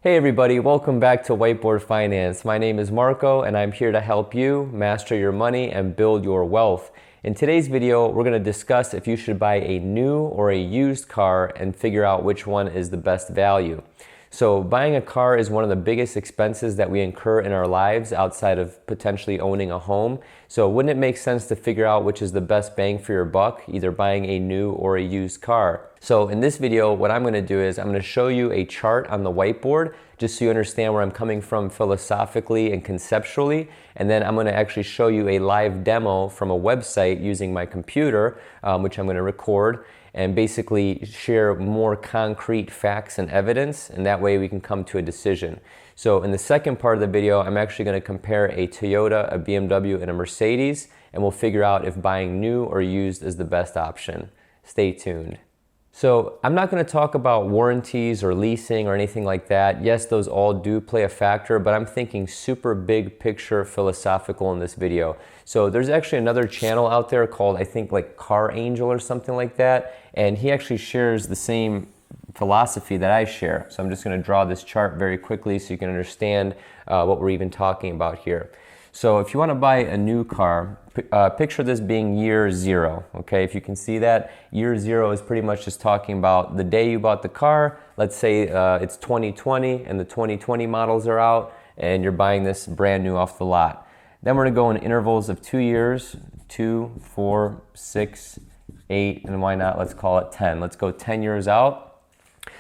Hey everybody, welcome back to Whiteboard Finance. My name is Marco and I'm here to help you master your money and build your wealth. In today's video, we're going to discuss if you should buy a new or a used car and figure out which one is the best value. So buying a car is one of the biggest expenses that we incur in our lives outside of potentially owning a home. So wouldn't it make sense to figure out which is the best bang for your buck, either buying a new or a used car? So in this video, what I'm going to do is I'm going to show you a chart on the whiteboard just so you understand where I'm coming from philosophically and conceptually. And then I'm going to actually show you a live demo from a website using my computer, which I'm going to record, and basically share more concrete facts and evidence, and that way we can come to a decision. So in the second part of the video, I'm actually going to compare a Toyota, a BMW, and a Mercedes, and we'll figure out if buying new or used is the best option. Stay tuned. So I'm not going to talk about warranties or leasing or anything like that. Yes, those all do play a factor, but I'm thinking super big picture philosophical in this video. So there's actually another channel out there called, I think, like Car Angel or something like that, and he actually shares the same philosophy that I share. So I'm just going to draw this chart very quickly so you can understand what we're even talking about here. So if you want to buy a new car, picture this being year zero, okay? If you can see that, year zero is pretty much just talking about the day you bought the car. Let's say it's 2020 and the 2020 models are out and you're buying this brand new off the lot. Then we're going to go in intervals of 2 years, 2, 4, 6, 8, and why not, let's call it 10. Let's go 10 years out.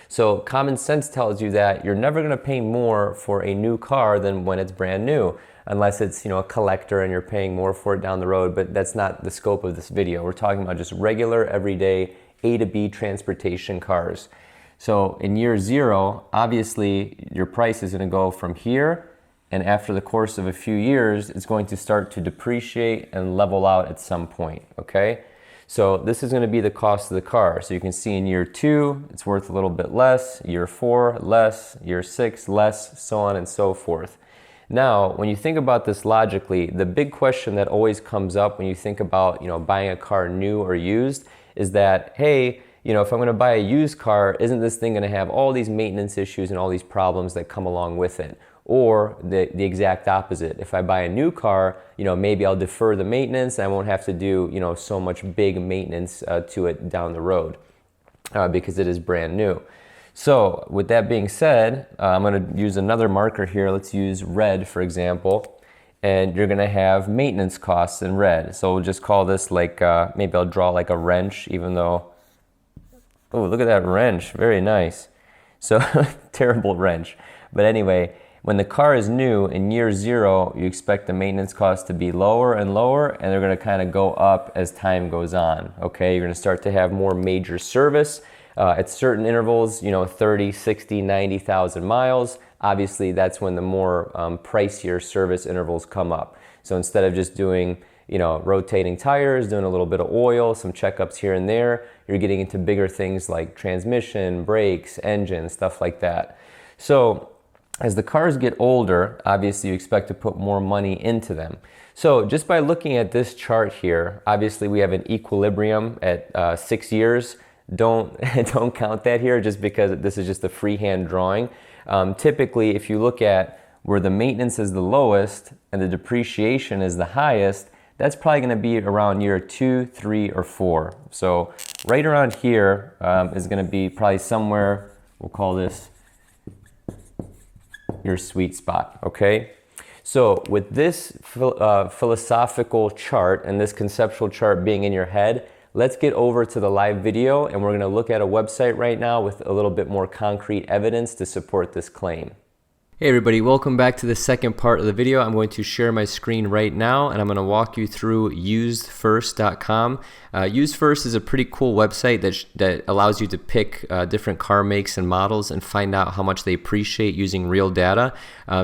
So common sense tells you that you're never going to pay more for a new car than when it's brand new, unless it's, a collector and you're paying more for it down the road, but that's not the scope of this video. We're talking about just regular, everyday A to B transportation cars. So in year zero, obviously your price is going to go from here, and after the course of a few years, it's going to start to depreciate and level out at some point, okay? So this is going to be the cost of the car. So you can see in year 2, it's worth a little bit less, year 4, less, year 6, less, so on and so forth. Now, when you think about this logically, the big question that always comes up when you think about, buying a car new or used is that, hey, if I'm going to buy a used car, isn't this thing going to have all these maintenance issues and all these problems that come along with it? Or the exact opposite. If I buy a new car, maybe I'll defer the maintenance and I won't have to do, so much big maintenance to it down the road because it is brand new. So with that being said, I'm going to use another marker here. Let's use red, for example, and you're going to have maintenance costs in red. So we'll just call this like, maybe I'll draw like a wrench, even though, oh, look at that wrench, very nice. So terrible wrench. But anyway, when the car is new in year zero, you expect the maintenance costs to be lower and lower, and they're going to kind of go up as time goes on. Okay, you're going to start to have more major service at certain intervals, 30, 60, 90,000 miles. Obviously, that's when the more pricier service intervals come up. So instead of just doing, rotating tires, doing a little bit of oil, some checkups here and there, you're getting into bigger things like transmission, brakes, engine, stuff like that. So as the cars get older, obviously you expect to put more money into them. So just by looking at this chart here, obviously we have an equilibrium at 6 years. Don't count that here just because this is just a freehand drawing. Typically, if you look at where the maintenance is the lowest and the depreciation is the highest, that's probably going to be around year 2, 3, or 4. So right around here is going to be probably somewhere, we'll call this your sweet spot, okay? So with this philosophical chart and this conceptual chart being in your head, let's get over to the live video, and we're going to look at a website right now with a little bit more concrete evidence to support this claim. Hey everybody, welcome back to the second part of the video. I'm going to share my screen right now and I'm going to walk you through usedfirst.com. UsedFirst is a pretty cool website that allows you to pick different car makes and models and find out how much they appreciate using real data.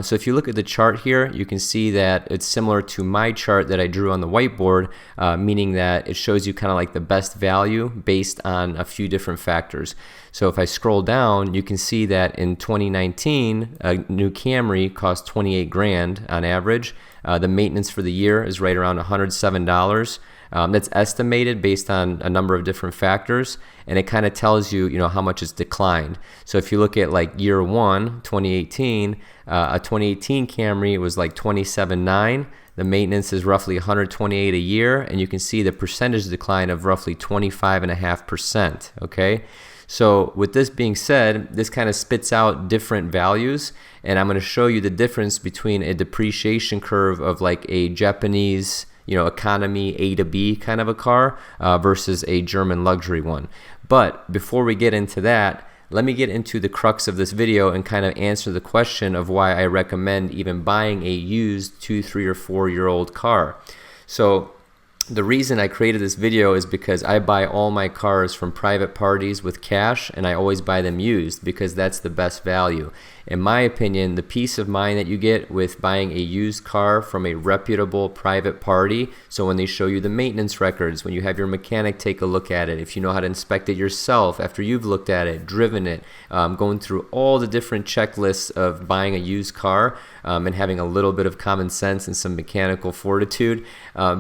So if you look at the chart here, you can see that it's similar to my chart that I drew on the whiteboard, meaning that it shows you kind of like the best value based on a few different factors. So if I scroll down, you can see that in 2019, a new Camry cost 28 grand on average. The maintenance for the year is right around $107. That's estimated based on a number of different factors, and it kind of tells you, how much it's declined. So if you look at like year one, 2018, a 2018 Camry was like 27.9. The maintenance is roughly 128 a year, and you can see the percentage decline of roughly 25.5%. Okay. So with this being said, this kind of spits out different values, and I'm going to show you the difference between a depreciation curve of like a Japanese, economy A to B kind of a car versus a German luxury one. But before we get into that, let me get into the crux of this video and kind of answer the question of why I recommend even buying a used 2, 3, or 4-year-old car. So the reason I created this video is because I buy all my cars from private parties with cash, and I always buy them used because that's the best value. In my opinion, the peace of mind that you get with buying a used car from a reputable private party, so when they show you the maintenance records, when you have your mechanic take a look at it, if you know how to inspect it yourself after you've looked at it, driven it, going through all the different checklists of buying a used car, and having a little bit of common sense and some mechanical fortitude,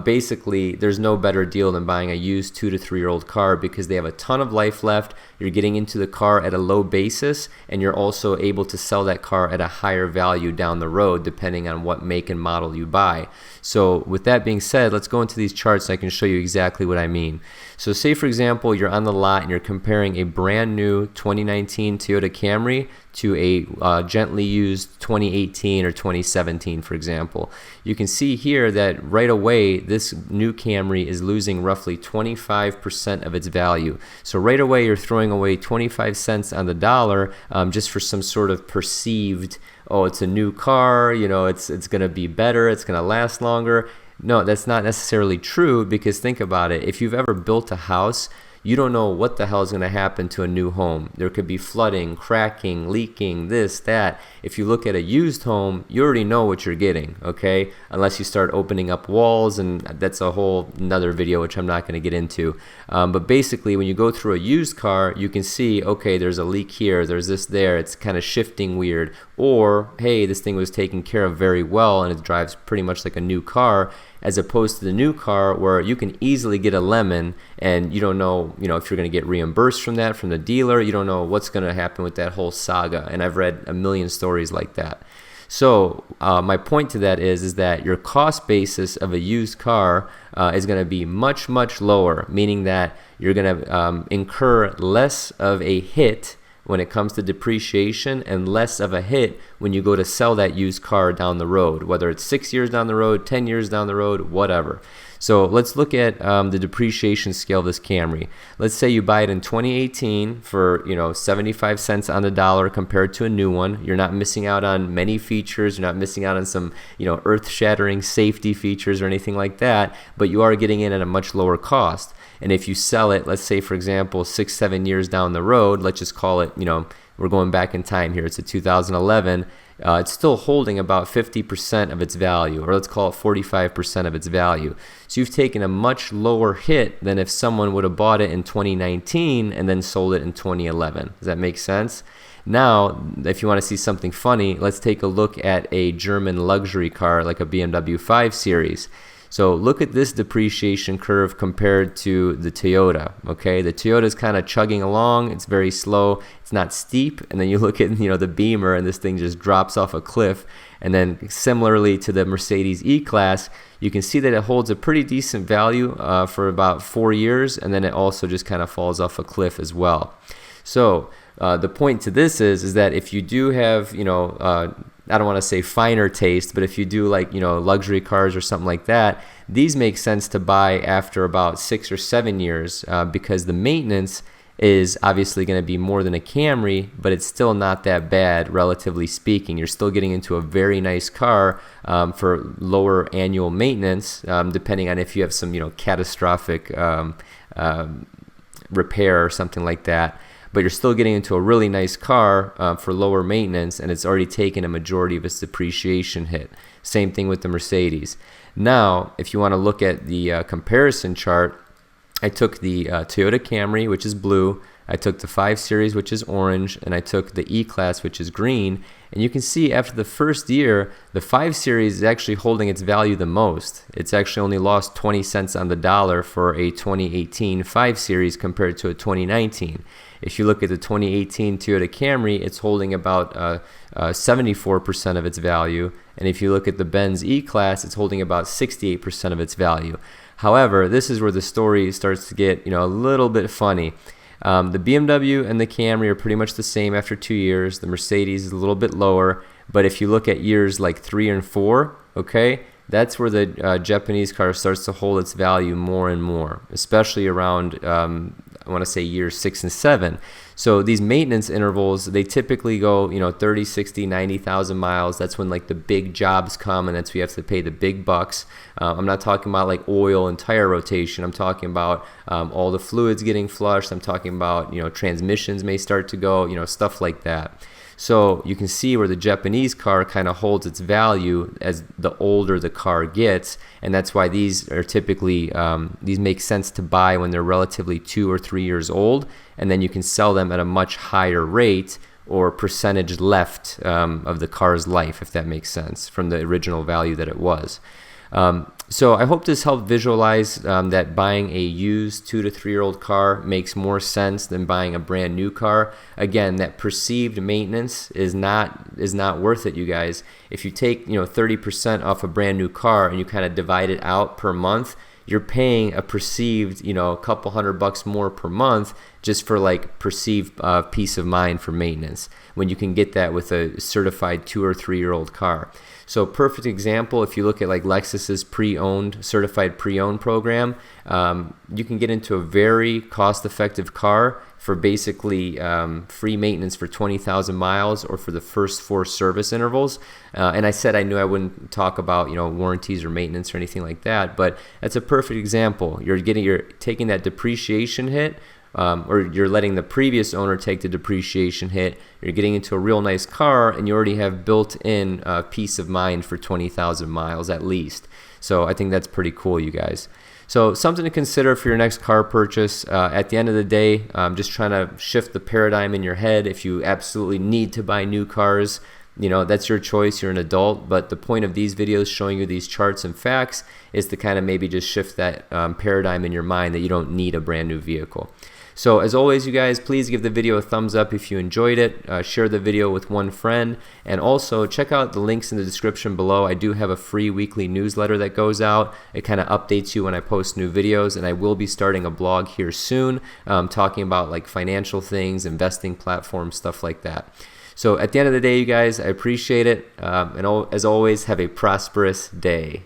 basically there's no better deal than buying a used 2 to 3-year-old car because they have a ton of life left. You're getting into the car at a low basis, and you're also able to sell that car at a higher value down the road depending on what make and model you buy. So with that being said, let's go into these charts so I can show you exactly what I mean. So say for example you're on the lot and you're comparing a brand new 2019 Toyota Camry to a gently used 2018 or 2017, for example. You can see here that right away this new Camry is losing roughly 25% of its value. So right away you're throwing away 25 cents on the dollar just for some sort of perceived, oh, it's a new car, it's going to be better, it's going to last longer. No, that's not necessarily true, because think about it. If you've ever built a house, you don't know what the hell is going to happen to a new home. There could be flooding, cracking, leaking, this, that. If you look at a used home, you already know what you're getting, okay? Unless you start opening up walls, and that's a whole another video which I'm not going to get into. But basically, when you go through a used car, you can see, okay, there's a leak here, there's this there, it's kind of shifting weird. Or, hey, this thing was taken care of very well and it drives pretty much like a new car, as opposed to the new car where you can easily get a lemon and you don't know, if you're going to get reimbursed from that from the dealer. You don't know what's going to happen with that whole saga, and I've read a million stories like that. So my point to that is that your cost basis of a used car is going to be much, much lower, meaning that you're going to incur less of a hit when it comes to depreciation and less of a hit when you go to sell that used car down the road, whether it's 6 years down the road, 10 years down the road, whatever. So let's look at the depreciation scale of this Camry. Let's say you buy it in 2018 for 75 cents on the dollar compared to a new one. You're not missing out on many features. You're not missing out on some earth-shattering safety features or anything like that, but you are getting in at a much lower cost. And if you sell it, let's say for example 6-7 years down the road, let's just call it, we're going back in time here, it's a 2011, it's still holding about 50% of its value, or let's call it 45% of its value. So you've taken a much lower hit than if someone would have bought it in 2019 and then sold it in 2011. Does that make sense? Now, if you want to see something funny, let's take a look at a German luxury car like a BMW 5 Series. So look at this depreciation curve compared to the Toyota, okay? The Toyota is kind of chugging along. It's very slow. It's not steep. And then you look at, the Beamer, and this thing just drops off a cliff. And then similarly to the Mercedes E-Class, you can see that it holds a pretty decent value for about 4 years, and then it also just kind of falls off a cliff as well. So the point to this is that if you do have, I don't want to say finer taste, but if you do like, luxury cars or something like that, these make sense to buy after about 6 or 7 years because the maintenance is obviously going to be more than a Camry, but it's still not that bad, relatively speaking. You're still getting into a very nice car for lower annual maintenance, depending on if you have some, catastrophic repair or something like that. But you're still getting into a really nice car for lower maintenance, and it's already taken a majority of its depreciation hit. Same thing with the Mercedes. Now, if you want to look at the comparison chart, I took the Toyota Camry, which is blue. I took the 5 Series, which is orange, and I took the E-Class, which is green. And you can see after the first year, the 5 Series is actually holding its value the most. It's actually only lost 20 cents on the dollar for a 2018 5 Series compared to a 2019. If you look at the 2018 Toyota Camry, it's holding about 74% of its value. And if you look at the Benz E-Class, it's holding about 68% of its value. However, this is where the story starts to get, a little bit funny. The BMW and the Camry are pretty much the same after 2 years. The Mercedes is a little bit lower. But if you look at years like 3 and 4, okay, that's where the Japanese car starts to hold its value more and more, especially around, I want to say years 6 and 7. So these maintenance intervals, they typically go, 30, 60, 90,000 miles. That's when like the big jobs come, and that's when you have to pay the big bucks. I'm not talking about like oil and tire rotation. I'm talking about all the fluids getting flushed. I'm talking about, transmissions may start to go, stuff like that. So you can see where the Japanese car kind of holds its value as the older the car gets, and that's why these are typically, these make sense to buy when they're relatively 2 or 3 years old, and then you can sell them at a much higher rate or percentage left of the car's life, if that makes sense, from the original value that it was. So I hope this helped visualize that buying a used 2 to 3 year old car makes more sense than buying a brand new car. Again, that perceived maintenance is not worth it, you guys. If you take 30% off a brand new car and you kind of divide it out per month, you're paying a perceived a couple $100 more per month just for like perceived peace of mind for maintenance, when you can get that with a certified 2 or 3 year old car. So perfect example, if you look at like Lexus's certified pre-owned program, you can get into a very cost-effective car for basically free maintenance for 20,000 miles or for the first 4 service intervals. And I said I knew I wouldn't talk about warranties or maintenance or anything like that, but that's a perfect example. You're taking that depreciation hit, or you're letting the previous owner take the depreciation hit. You're getting into a real nice car, and you already have built-in peace of mind for 20,000 miles at least. So I think that's pretty cool, you guys. So something to consider for your next car purchase. At the end of the day, just trying to shift the paradigm in your head. If you absolutely need to buy new cars, that's your choice. You're an adult. But the point of these videos showing you these charts and facts is to kind of maybe just shift that paradigm in your mind that you don't need a brand new vehicle. So as always, you guys, please give the video a thumbs up if you enjoyed it. Share the video with one friend. And also check out the links in the description below. I do have a free weekly newsletter that goes out. It kind of updates you when I post new videos. And I will be starting a blog here soon talking about like financial things, investing platforms, stuff like that. So at the end of the day, you guys, I appreciate it. And as always, have a prosperous day.